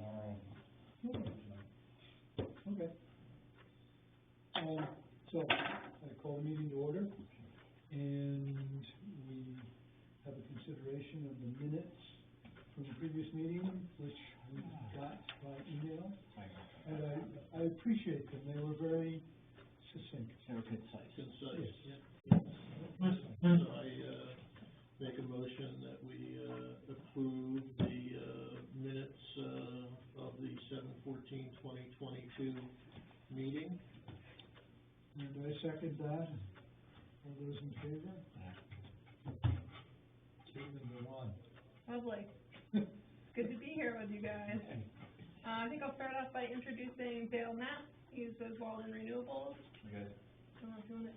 tomorrow. Okay. So I call the meeting to order, and we have a consideration of the minutes from the previous meeting, which we got by email, and I appreciate them. They were very succinct. They were concise. Concise. Yes. So I make a motion that we approve the minutes of the 7/14/2022 meeting. And I second that. All those in favor? Lovely. Good to be here with you guys. I think I'll start off by introducing Dale Knapp. He's with Walden Renewables. Okay. I don't know if you want to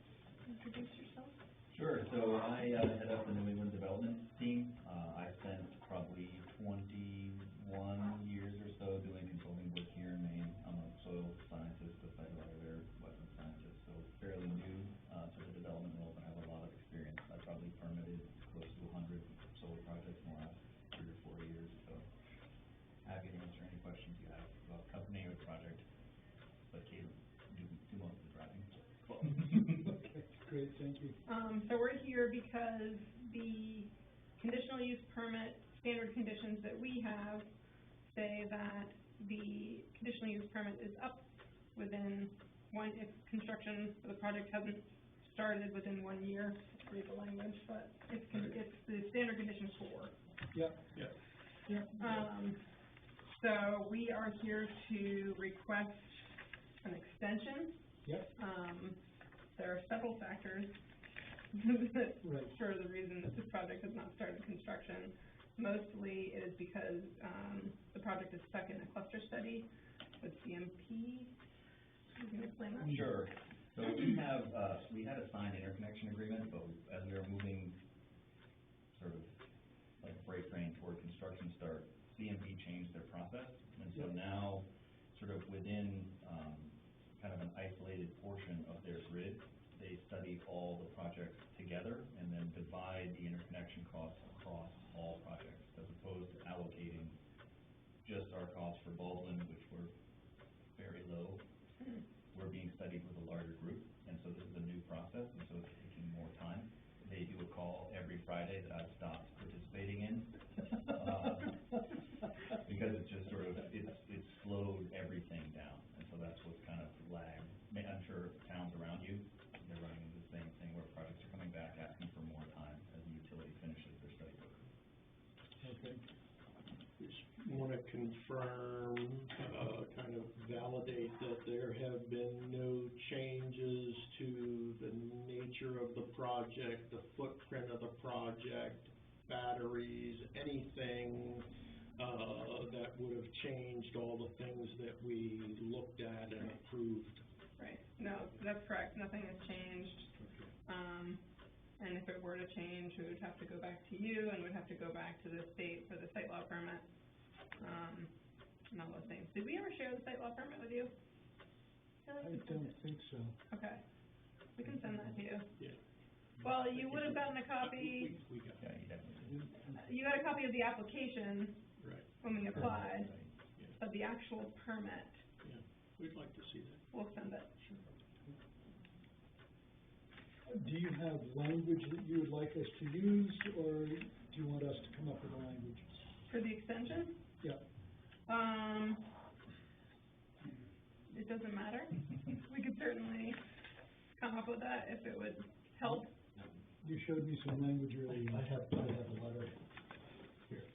introduce yourself. Sure. So I head up the New England development team. I spent probably 21 years or so doing consulting work here in Maine. I'm a soil scientist, a site evaluator, wetland scientist, so fairly new to the development role, but I have a lot of experience. I probably permitted close to 100 solar projects in the last 3 or 4 years. So happy to answer any questions you have about company or project, but Caleb, do most of the driving. Okay, great, thank you. So we're here because the conditional use permit standard conditions that we have say that the conditional use permit is up within if construction for the project hasn't started within 1 year. I read the language, but it's the standard condition 4. Yep. Yep. So we are here to request an extension. Yep. There are several factors Right. for the reason that this project has not started construction. Mostly it is because the project is stuck in a cluster study with CMP. You can explain that? Sure. So we had a signed interconnection agreement, but as we were moving sort of like freight train toward construction start, CMP changed their process, and so now sort of within kind of an isolated portion of their grid, they study all the projects together and then divide the interconnection costs across all projects, as opposed to allocating just our costs for Baldwin, which were very low. We're being studied with a larger group, and so this is a new process, and so it's taking more time. They do a call every Friday that I've stopped participating in, because it's just sort of, it's slowed everything down, and so that's what's kind of lagged. I'm sure towns around you, they're running into the same thing where projects are coming back asking for more time as the utility finishes their study work. Okay. Just want to confirm, kind of validate that there have been no changes to the nature of the project, the footprint of the project, batteries, anything that would have changed all the things that we looked at and approved. Right. No, that's correct. Nothing has changed. And if it were to change, we would have to go back to you and would have to go back to the state for the site law permit. And all those things. Did we ever share the site law permit with you? I don't think so. Okay. We can send that to you. Yeah. Well, you would have gotten a copy. We got Yeah, you definitely do. You got a copy of the application right. when we applied, Yeah. but the actual permit, Yeah. We'd like to see that. we'll send it. Do you have language that you would like us to use, or do you want us to come up with a language? For the extension? Yeah. It doesn't matter. We could certainly come up with that if it would help. You showed me some language earlier. I have a letter here.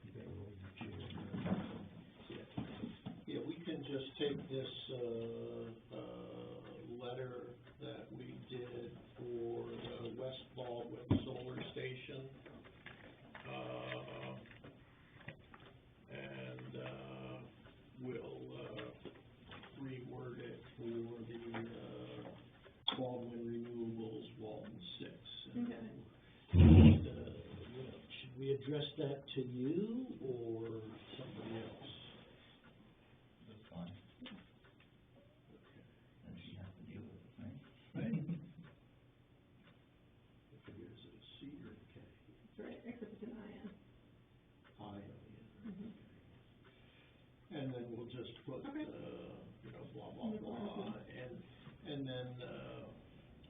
Yeah, we can just take this letter that we did for the West Baldwin Solar Station, and we'll reword it for the Baldwin Renewables Walden 6. And, should we address that to you or somebody else? That's fine. And she has to deal with it, right? Right. I figure, is it a C or a K? That's right, except it's an IN. I, yeah. Mm-hmm. And then we'll just put, Okay. you know, blah, blah, blah, and then,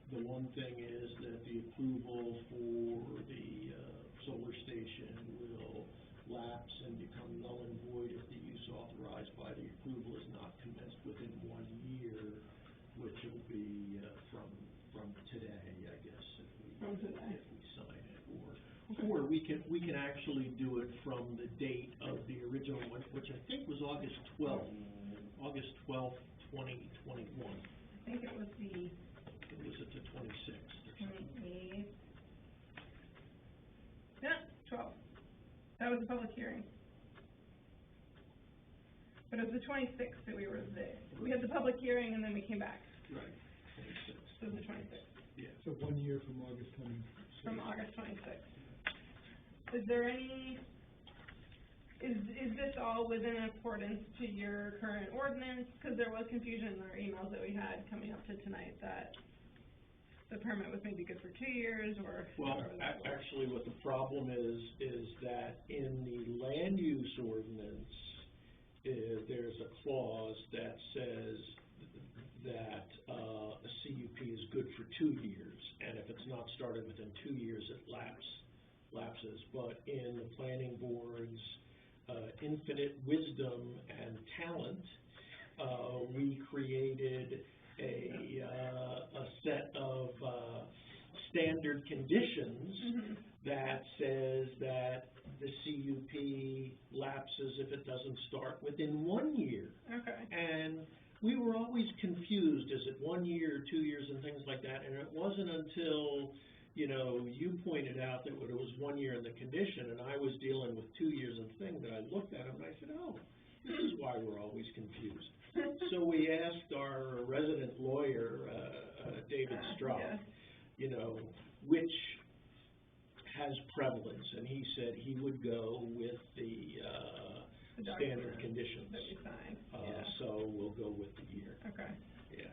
the one thing is that the approval for the, solar station will lapse and become null and void if the use authorized by the approval is not commenced within 1 year, which will be, from today, I guess, From today. if we sign it, or we can actually do it from the date of the original one, which I think was August 12th, 2021. I think it was the Or was it the 26th or something? 28th. Yeah, 12. That was the public hearing. But it was the 26th that we were there. We had the public hearing and then we came back. Right, 26th. So it was the 26th, Yeah. So 1 year from August 26th. from August 26th. Is there any, is this all within accordance to your current ordinance? Because there was confusion in our emails that we had coming up to tonight that the permit was maybe good for 2 years or. Well, or that was- actually, what the problem is that in the land use ordinance, there's a clause that says that, a CUP is good for 2 years, and if it's not started within 2 years, it lapses. But in the planning board's, infinite wisdom and talent, we created a set of, standard conditions that says that the CUP lapses if it doesn't start within 1 year. Okay. And we were always confused, is it 1 year, 2 years, and things like that, and it wasn't until, you know, you pointed out that it was 1 year in the condition, and I was dealing with 2 years and things, that I looked at them and I said, oh, this is why we're always confused. So we asked our resident lawyer, David Straub, Yeah. you know, which has prevalence, and he said he would go with the standard document conditions. That we signed, yeah. So we'll go with the year, Okay. yeah,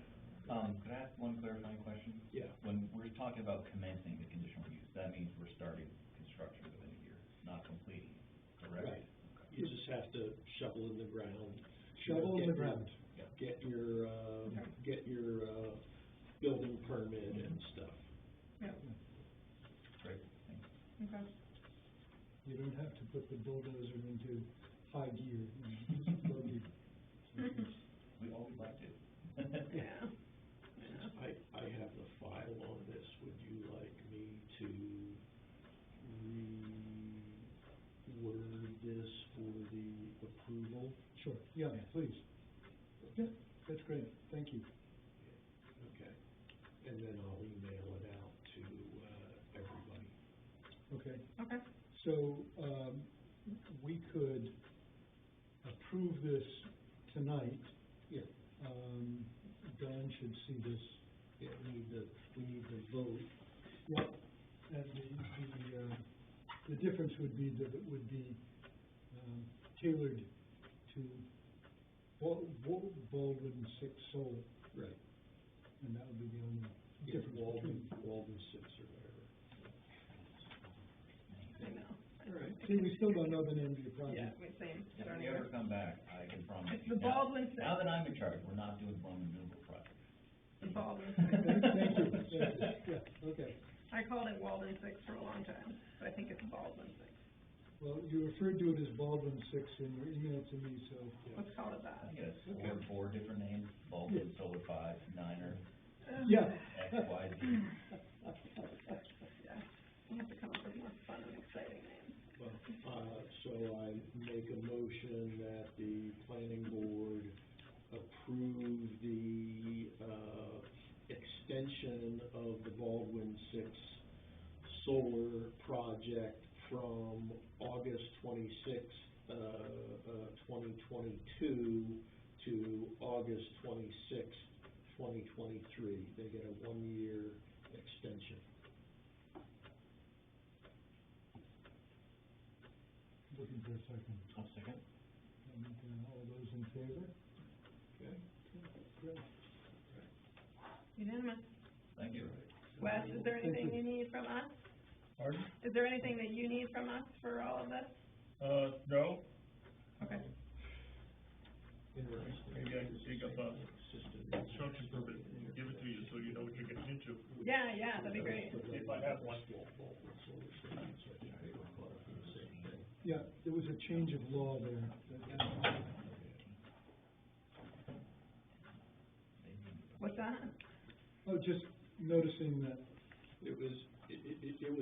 Could I ask one clarifying question? yeah. When we're talking about commencing the conditional use, that means we're starting construction within a year, not completing, correct? Right. You just have to shovel in the ground. Shovel in the ground. Get your, building permit and stuff. Yeah. Great, thanks. Okay. You don't have to put the bulldozer into high gear, you know, just low gear. We always like to. Yeah. I have the file on this, would you like me to reword this for the approval? Sure, yeah, please. Yeah, that's great, thank you. Okay, and then I'll email it out to, everybody. Okay, Okay. so, we could approve this tonight. Yeah. Don should see this. Yeah, we need to vote. Yep, and the difference would be that it would be, tailored to Baldwin 6 solar, Right. and that would be the only Yeah, difference between. Walden 6 or whatever. I know. All right. See, we still don't know the name of your Yeah, project. we same. If we ever come back, I can promise It's you. the Baldwin six. Now that I'm in charge, we're not doing Baldwin Renewable Project. The Baldwin Thank you, six. yeah, okay. I called it Walden six for a long time, but I think it's Baldwin six. Well, you referred to it as Baldwin 6 in your email to me, so, Let's call it I that. think it's four different names, Baldwin, Solar 5, Niner, yeah. X, Y, Z. Yeah. We have to come up with more fun and exciting names. Well, so I make a motion that the planning board approve the, extension of the Baldwin 6 solar project from August 26th, 2022 to August 26th, 2023. They get a 1-year extension. Looking for a second. I'll second. And, all those in favor? Okay? Great. Unanimous. Thank you. Wes, is there Thank anything you. you need from us? Pardon? Is there anything that you need from us for all of this? No. Okay. In up a construction permit and give it to you, so you know what you're getting into. Yeah, that'd be great. If I have one. Yeah, there was a change of law there. What's that? Oh, just noticing that, It was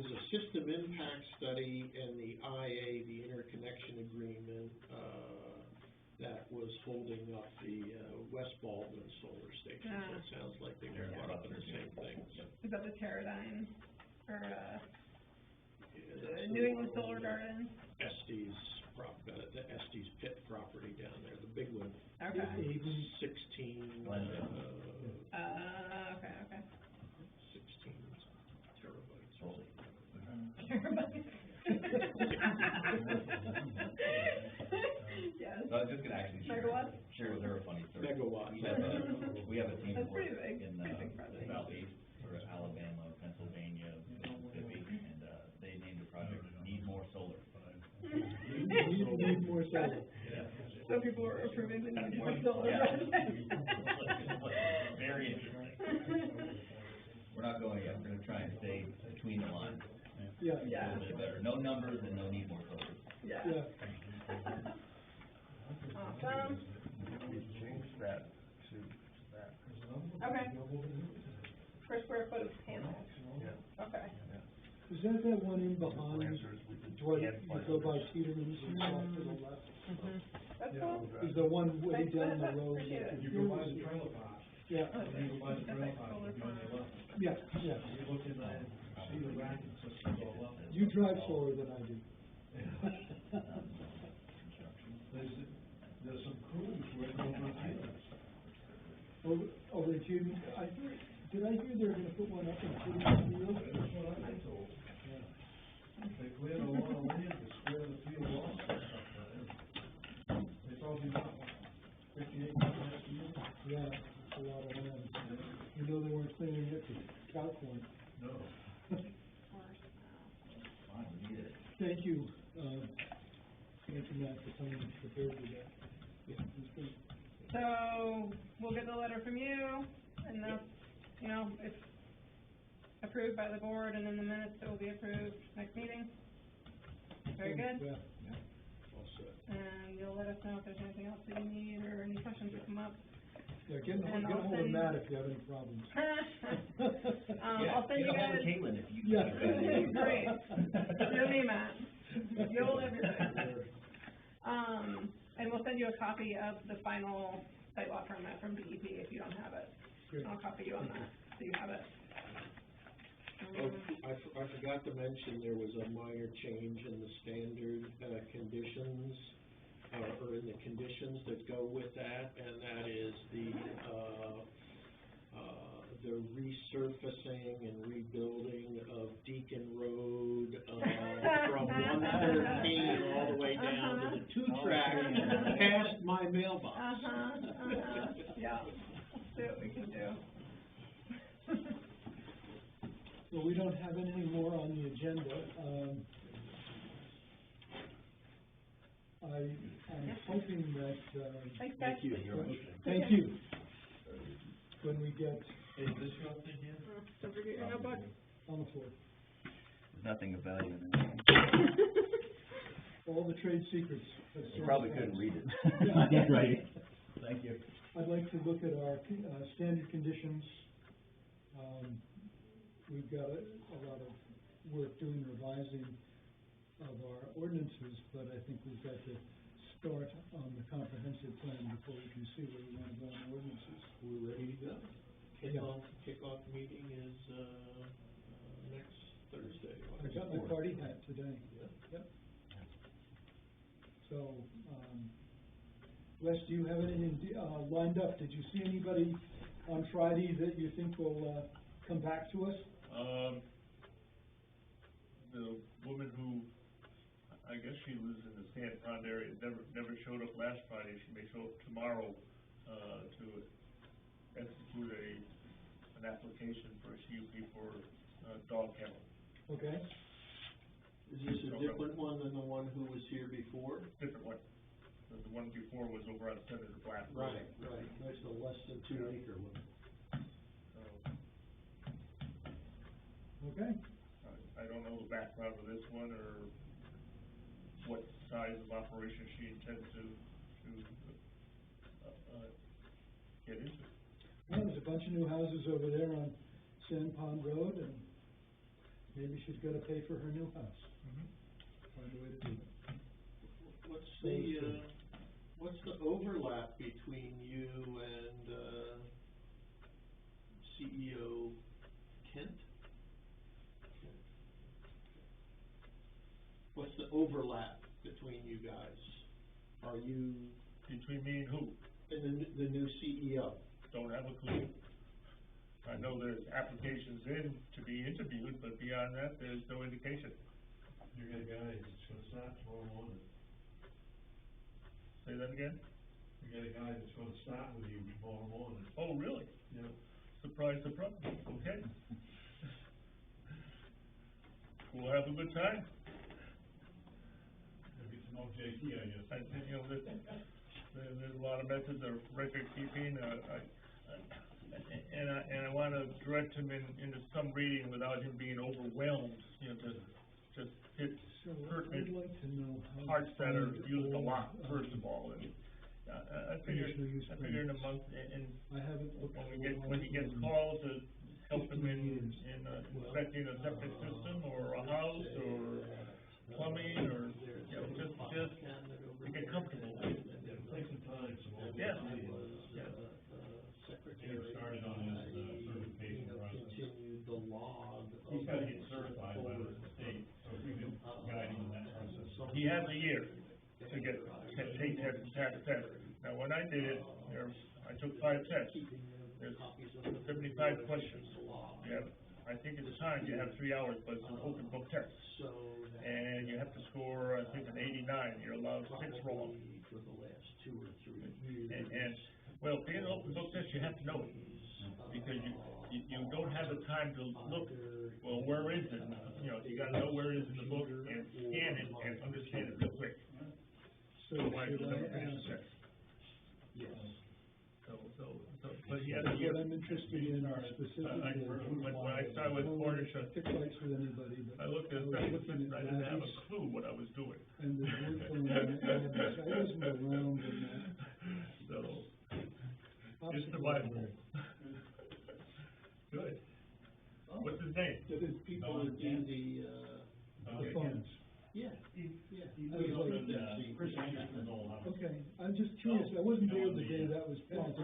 a system impact study and the IA, the interconnection agreement, that was holding up the, West Baldwin solar station. So it sounds like they got caught up in the same thing. Is that the Teradyne, or, New England Solar Garden? Estes the Estes Pit property down there, the big one. Okay. 16, Okay. 16 terabytes. Yes. So I was just gonna actually Megawatts? share with her a funny story. Megawatts. We have a team That's that works pretty big, in the pretty big project. southeast, sort of Alabama, Pennsylvania, Mississippi, and, they named the project Need More Solar. need more solar. So people are approving the need more solar. Yeah. Very interesting. We're not going yet, we're gonna try and stay between the lines. Yeah. A little bit better, no numbers and no need more solar. Yeah. Yeah. Awesome. Change that to that. Okay. Per square foot of panels. Yeah. Okay. Is that one in behind, Answers we can. Dwight, you go by Peterman's and off to the left? That's cool. Is the one way Thanks, down the Linda. road? Appreciate it. You go by the trailer park, Yeah, you go by the That's trailer like park, solar you're on farm. your left. yeah. You look in there, see the racket systems all up. You drive slower than I do. There's some crews working over here. Over at Judy, did I hear they're gonna put one up in Peterman's field? That's what I've been told. They cleared a lot of land to square the field off or something. They probably got 58 last year. Yeah, it's a lot of land. You know they weren't cleaning it to cow corn. No. Fine, we need it. Thank you, thank you, Matt, for coming prepared with that. Yeah, it's good. So, we'll get the letter from you, and that's, it's approved by the board, and in the minutes it will be approved next meeting. Very good. Yeah. All set. And you'll let us know if there's anything else that you need, or any questions that come up. Yeah, get And I'll hold of send- Matt if you have any problems. I'll send you Get a hold guys. of Caitlin if you. Yeah. Great. You and me, Matt. You'll everything. And we'll send you a copy of the final site law permit from DEP if you don't have it. Great. I'll copy you on that, so you have it. Oh, I forgot to mention there was a minor change in the standard, conditions, or in the conditions that go with that, and that is the resurfacing and rebuilding of Deacon Road, from 113 all the way down to the 2-track past my mailbox. Yeah, see what we can do. Well, we don't have anything more on the agenda. I'm hoping that, Thanks, guys. thank you. When we get Hey, this your thing here? Don't forget your notebook. on the floor, There's nothing of value in it. all the trade secrets. You probably couldn't read it. Yeah. Right. Thank you. I'd like to look at our, standard conditions. We've got a lot of work doing revising of our ordinances, but I think we've got to start on the comprehensive plan before we can see where we want to go on ordinances. We're ready to go. Yeah. Kickoff meeting is, next Thursday. I got my party hat today. Yeah. Yep. So, Wes, do you have anything, lined up? Did you see anybody on Friday that you think will, come back to us? The woman who, I guess she lives in the San Fran area, never showed up last Friday. She may show up tomorrow, to execute an application for a CUP for, dog kennel. Okay, Is this a different one than the one who was here before? Different one. The one before was over on Senator Black Road. Right, that's the less than 2 acre one. So, Okay, I don't know the background of this one, or what size of operation she intends to get into. well, there's a bunch of new houses over there on Sand Pond Road, and maybe she's gotta pay for her new house. Find a way to do it. What's the overlap between you and, CEO Kent? What's the overlap between you guys? Are you, Between me and who? and the new CEO? Don't have a clue. I know there's applications in to be interviewed, but beyond that, there's no indication. You got a guy that's gonna start tomorrow morning. Say that again? You got a guy that's gonna start with you tomorrow morning. Oh, really? Yeah. Surprise, surprise, okay. We'll have a good time. Maybe some more JT, I guess. I think, you know, there's a lot of methods of record keeping, and I wanna direct him into some reading without him being overwhelmed, you know, just hit So I'd pertinent like to know how. parts that are used a lot, all, first of all, and, I figure in a month, and I haven't looked. when he gets called to help him in inspecting a septic system, or a house, or plumbing, or, you know, just to get comfortable. Take some time, some more. Yeah. Get him started on his, certification process. Continued the log. He's gotta get certified by the state, so if you can guide him in that process. He has a year to take test and pass test. Now, when I did it, I took 5 tests. There's 75 questions. You have, I think at the time, you have 3 hours, but it's an open book test. And you have to score, I think, an 89, you're allowed 6 wrong. For the last 2 or 3 years. And, well, being an open book test, you have to know it, because you don't have the time to look, well, where is it? You know, you gotta know where it is in the book, and scan it, and understand it real quick. So Otherwise, should you'll I never finish the ask, test. Yes. But he has a that's year. what I'm interested in specifically. When I started with Cornish, Pick fights with anybody, but. I looked at was that, looking at I didn't have a Maddie's, clue what I was doing. and the work going on at Maddie's. I wasn't around when that. So, it's obstacle survivable. was. Good. What's his name? The people that do the, The phones. yeah. I was like, Chris Anderson's old house. okay, I'm just curious, I wasn't there the day that was planted.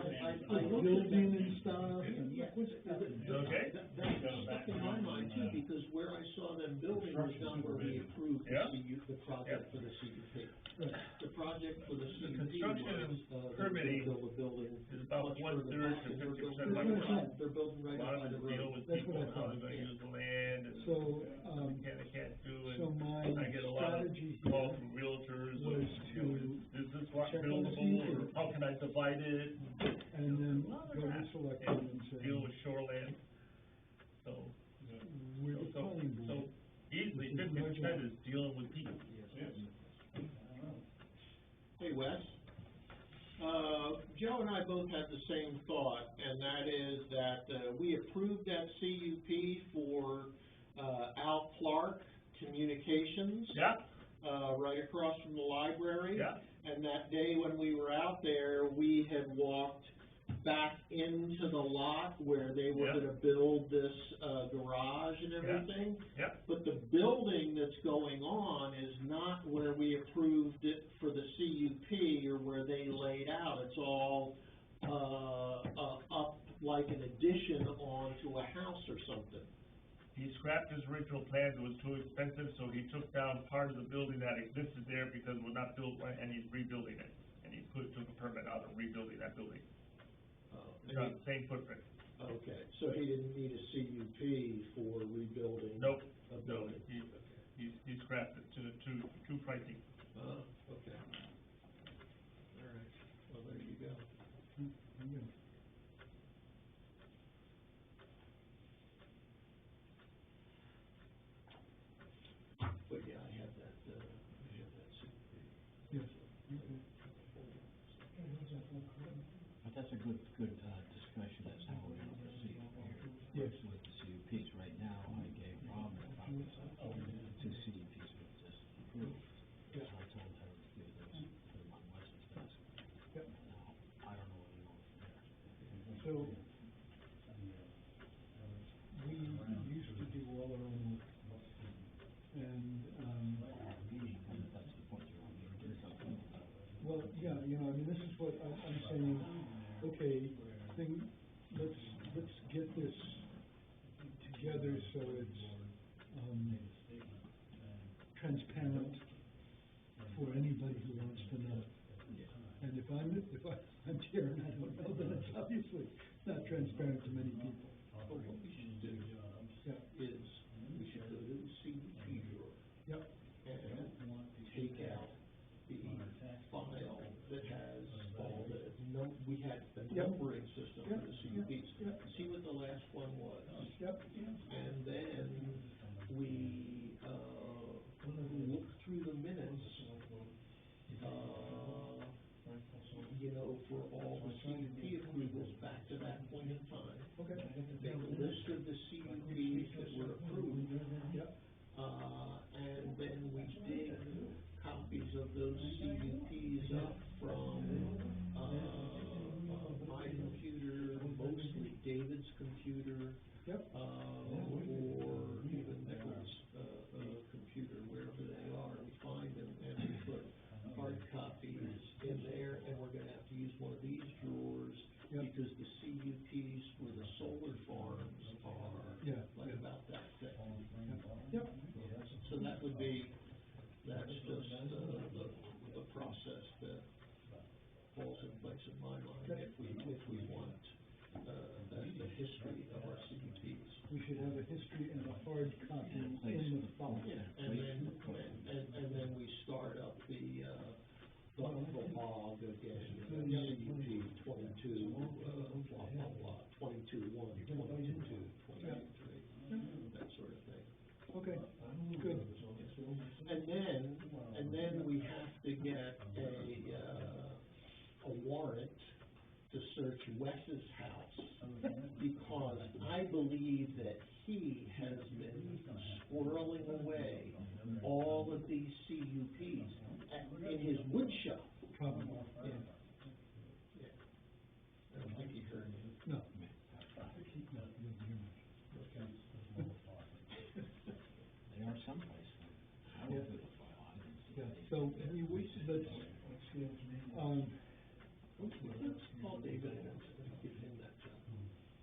Building and stuff, and Yeah. what's Okay. That stuck in my mind too, because where I saw them building was not where we approved Yeah. the project for the CUP. Right. The project for the CUP construction was, permitting build a building. is about much further 1/3 back, to and they're 50% building by right the up- road. They're building A right lot up by of the it deal road. with That's people, what I and how they're thought. gonna use the land, and So, they can't do, so and my I get a lot of strategy calls here from realtors, was you know, to is this lot check on the buildable, or CUP. how can I divide it? and then A lot of go to that. select And them and say, deal with shoreland, so, we're the planning so board. easily This is my 50% job. is dealing with people. Yes. Hey, Wes. Joe and I both had the same thought, and that is that, we approved that CUP for, Al Clark Communications. Yeah, Right across from the library. yeah, And that day when we were out there, we had walked back into the lot where they were Yeah. gonna build this, garage and everything. yeah, But the building that's going on is not where we approved it for the CUP or where they laid out. It's all, up like an addition onto a house or something. he scrapped his original plans, it was too expensive, so he took down part of the building that existed there because we're not built, and he's rebuilding it. And he took a permit out of rebuilding that building, it's on the same footprint. Okay, so he didn't need a CUP for rebuilding? Nope, A no, building? he scrapped it too pricey. Okay. All right, well, there you go. Okay. But yeah, I have that CUP. Yes, okay. good discussion as how we're gonna proceed here. Yes. With the CUPs, right now, I gave Robin a copy of the two CUPs we just approved. Yeah. So I told her to give those, put them on Wesley's desk. Yep. Now, I don't know where to go from there. So, we used to do all our own work. And, That's the point you're on, you're talking about. well, yeah, I mean, this is what I'm saying, okay, let's get this together so it's, transparent for anybody who wants to know. And if I'm chair and I don't know, then it's obviously not transparent to many people. But what we should do Yeah, is, we should go to the CUP drawer yep, and take out the file that has all the, we had the Yep. numbering system for the CUPs. Yep. See what the last one was. yep, And then we, look through the minutes, for all the CUP approvals back to that point in time. okay, Make a list of the CUPs that were approved, yep, and then we dig copies of those CUPs up from, my computer, mostly David's computer, yep, or even Nichols', computer, wherever they are, we find them, and we put hard copies in there, and we're gonna have to use one of these drawers, Yep. because the CUPs for the solar farms are Yeah. like about that thick. yep, So that's just, the process that falls in place in my mind, if we want, the history of our CUPs. we should have a history and a hard copy in the file. And then we start up the log again, CUP 22, blah, blah, blah, 22-1, 22-2, 22-3, that sort of thing. Okay, good, And then we have to get a warrant to search Wes's house, because I believe that he has been squirreling away all of these CUPs in his wood shop. probably, Yeah. Yeah. I don't think he heard me. no. They are someplace. I will put the file on it. Yeah, so, let's, Let's call David and give him that job.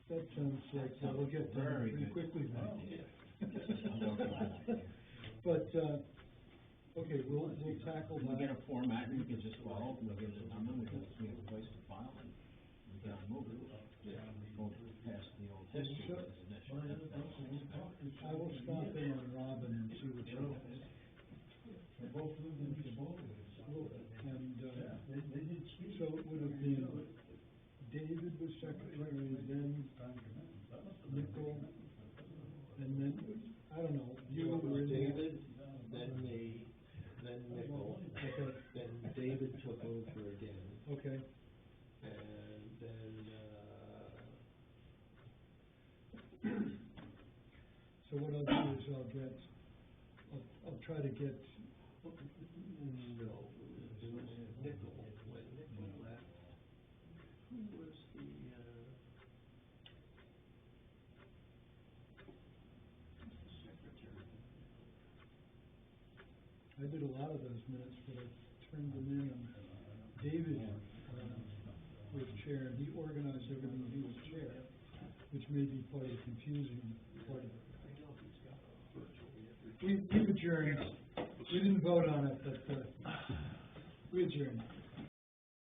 that sounds like, we'll get done Very pretty good. quickly then. Yeah. But, okay, we'll tackle We get that. a format, we can just follow, we get a number, we have a place to file, and we can move it. Go past the old history Sure. as an issue. I will stop in on Robin and see what she has. And, so it would have been, David was secretary, then Nickel, and then, I don't know, you were in there. David, then me, then Nickel, Okay, then David took over again, okay, and then, so what I'll do is I'll try to get, no, it was Nickel, when Nickel left, who was the, secretary? I did a lot of those minutes, but I turned them in, and David, was chair, and he organized everything when he was chair, which may be part of the confusing part of it. I know he's got virtually every. We adjourned, we didn't vote on it, but, we adjourned.